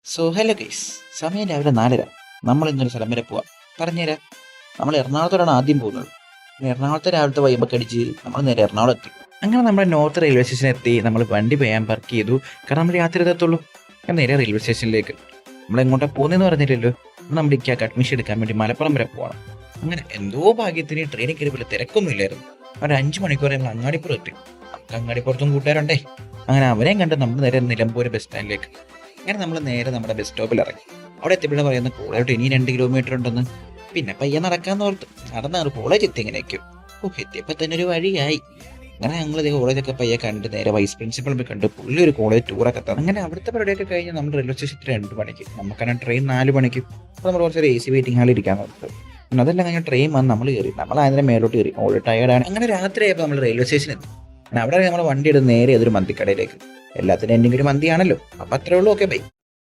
Hello guys, സമയം രാവിലെ 4:30. നമ്മൾ ഇന്നൊരു സ്ഥലം വരെ പോവാം. പറഞ്ഞുതരാം. നമ്മൾ എറണാകുളത്തോടാണ് ആദ്യം പോകുന്നത്. പിന്നെ എറണാകുളത്തെ രാവിലത്തെ വൈബൊക്കെ അടിച്ച് നമ്മൾ നേരെ എറണാകുളം എത്തി. അങ്ങനെ നമ്മൾ നോർത്ത് റെയിൽവേ സ്റ്റേഷനിൽ എത്തി. നമ്മൾ വണ്ടി വേഗം പാർക്ക് ചെയ്തു. കാരണം നമ്മൾ രാത്രി എത്തത്തുള്ളൂ. ഞാൻ നേരെ റെയിൽവേ സ്റ്റേഷനിലേക്ക്. നമ്മൾ എങ്ങോട്ടാണ് പോകുന്നതെന്ന് പറഞ്ഞില്ലല്ലോ. നമ്മുടെ ഇക്കാക്ക് അഡ്മിഷൻ എടുക്കാൻ വേണ്ടി മലപ്പുറം വരെ പോകണം. അങ്ങനെ എന്തോ ഭാഗ്യത്തിന് ട്രെയിനിൽ കയറി വലിയ തിരക്കൊന്നുമില്ലായിരുന്നു. ഒരു 5 മണിക്കൂർ നമ്മൾ അങ്ങാടിപ്പുറം എത്തി. നമുക്ക് അങ്ങാടിപ്പുറത്തും കൂട്ടുകാരുണ്ടേ. അങ്ങനെ അവരെയും കണ്ട് നമ്മൾ നേരെ നിലമ്പൂർ ബസ് സ്റ്റാൻഡിലേക്ക്. അങ്ങനെ നമ്മൾ നേരെ നമ്മുടെ ബസ് സ്റ്റോപ്പിൽ ഇറങ്ങി. അവിടെ എത്തിയപ്പോഴും പറയുന്ന കോളേജ് ഇനി 2 കിലോമീറ്റർ ഉണ്ടെന്ന്. പിന്നെ പയ്യെ നടക്കാന്ന് ഓർത്ത് നടന്നാണ് കോളേജ് എത്തി. എങ്ങനെയൊക്കെയോ എത്തിയപ്പോൾ തന്നെ ഒരു വഴിയായി. അങ്ങനെ ഞങ്ങൾ ഇതേ കോളേജൊക്കെ പയ്യെ കണ്ട് നേരെ വൈസ് പ്രിൻസിപ്പളിനെ കണ്ട് പുള്ളി ഒരു കോളേജ് ടൂറൊക്കെ തന്നു. അങ്ങനെ അവിടുത്തെ പരിപാടിയൊക്കെ കഴിഞ്ഞ് നമ്മൾ റെയിൽവേ സ്റ്റേഷനിൽ 2 മണിക്ക്, നമുക്കാണ് ട്രെയിൻ 4 മണിക്ക്. അപ്പോൾ നമ്മൾ കുറച്ചൊരു AC വെയിറ്റിംഗ് ഹാളിൽ ഇരിക്കാൻ നോക്കുന്നത്. പിന്നെ അതെല്ലാം കഴിഞ്ഞാൽ ട്രെയിൻ വന്ന് നമ്മൾ കയറി. നമ്മൾ അതിൻ്റെ മേലോട്ട് കയറി. ഓൾറെഡി ടയേർഡാണ്. അങ്ങനെ രാത്രിയായപ്പോൾ നമ്മൾ റെയിൽവേ സ്റ്റേഷനിൽ എത്തി. അവിടെ നമ്മൾ വണ്ടി എടുത്ത് നേരെ ഏതൊരു മന്തിക്കടയിലേക്ക്. എല്ലാത്തിനും എന്തെങ്കിലും മന്തിയാണല്ലോ. അപ്പം അത്രേ ഉള്ളൂ. Okay bye.